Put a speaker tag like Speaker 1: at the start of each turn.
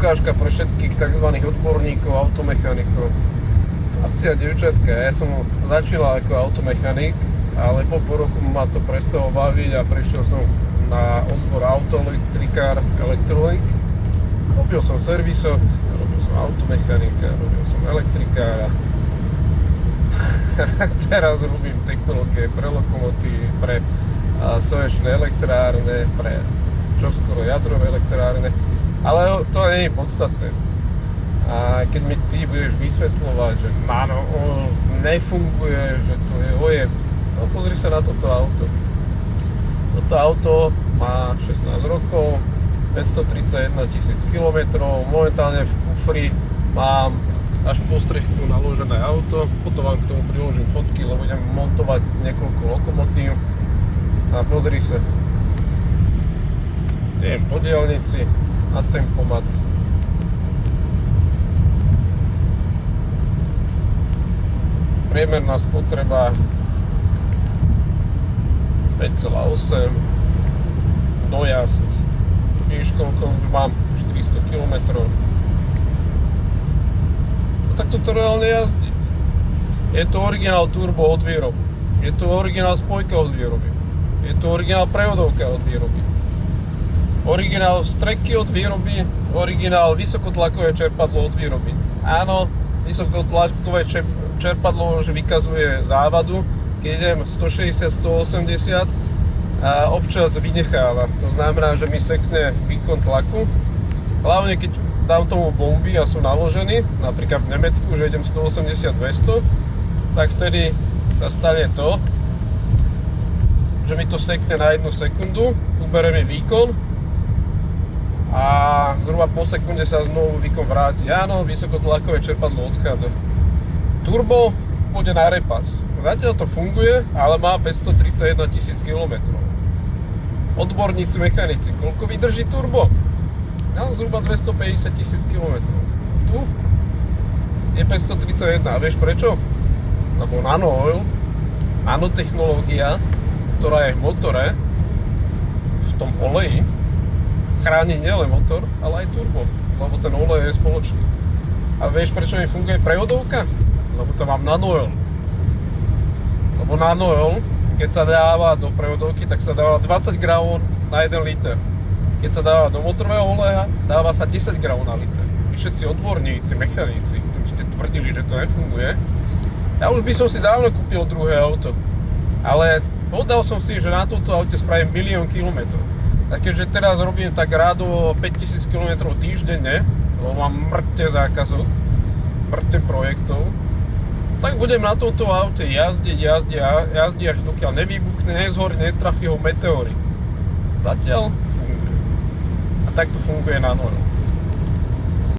Speaker 1: ukážka pre všetkých tzv. Odborníkov, automechanikov. Chlapci a dievčatka, ja som začínal ako automechanik, ale po roku ma to prestalo baviť a prešiel som na odbor autoelektrikár, elektronik. Robil som servisok, robil som automechanika, robil som elektrikára. Teraz robím technológie pre lokomotívy, pre slnečné elektrárne, pre čoskoro jadrové elektrárne. Ale to nie je podstatné. A keď mi ty budeš vysvetľovať, že nano nefunguje, že to je ojeb, no pozri sa na toto auto. Toto auto má 16 rokov, 531 000 km, momentálne v kufri mám až po strechu naložené auto, potom vám k tomu priložím fotky, lebo budem montovať niekoľko lokomotív. A pozri sa. Idem po diaľnici na tempomat. Priemerná spotreba 5,8, dojazd, víš koľko už mám, 400 km. No tak toto reálne jazdí. Je to originál turbo od výroby, je to originál spojka od výroby, je to originál prevodovka od výroby, originál vstreky od výroby, originál vysokotlakové čerpadlo od výroby. Áno, vysokotlakové čerpadlo už vykazuje závadu, keď idem 160-180 a občas vynecháva. To znamená, že mi sekne výkon tlaku. Hlavne keď dám tomu bomby a sú naložený, napríklad v Nemecku, že idem 180-200, tak vtedy sa stane to, že mi to sekne na 1 sekundu, ubere mi výkon a zhruba po sekunde sa znovu výkon vráti. Áno, vysokotlakové čerpadlo odchádza. Turbo pôjde na repas. Zatiaľ to funguje, ale má 531 000 km. Odborníci mechanici, koľko vydrží turbo? No, zhruba 250 000 km. Tu je 531. A vieš prečo? Lebo nano-oil, nanotechnológia, ktorá je v motore, v tom oleji, chráni nielen motor, ale aj turbo, lebo ten olej je spoločný. A vieš prečo mi funguje prevodovka? Lebo to mám nano-oil. Lebo nano-oil, keď sa dáva do prevodovky, tak sa dáva 20 gramov na 1 liter. Keď sa dáva do motorového oleja, dáva sa 10 gramov na liter. Vy všetci odborníci, mechanici, ktorí ste tvrdili, že to nefunguje, ja už by som si dávno kúpil druhé auto. Ale povedal som si, že na tomto aute spravím 1 000 000 kilometrov. A keďže teraz robím tak rádovo 5000 km týždenne, lebo mám mŕte zákazok, mŕte projektov, tak budem na tomto aute jazdiť až dokiaľ nevybuchne, nezhorí, netrafí ho meteorit. Zatiaľ funguje. A takto funguje nano-oil.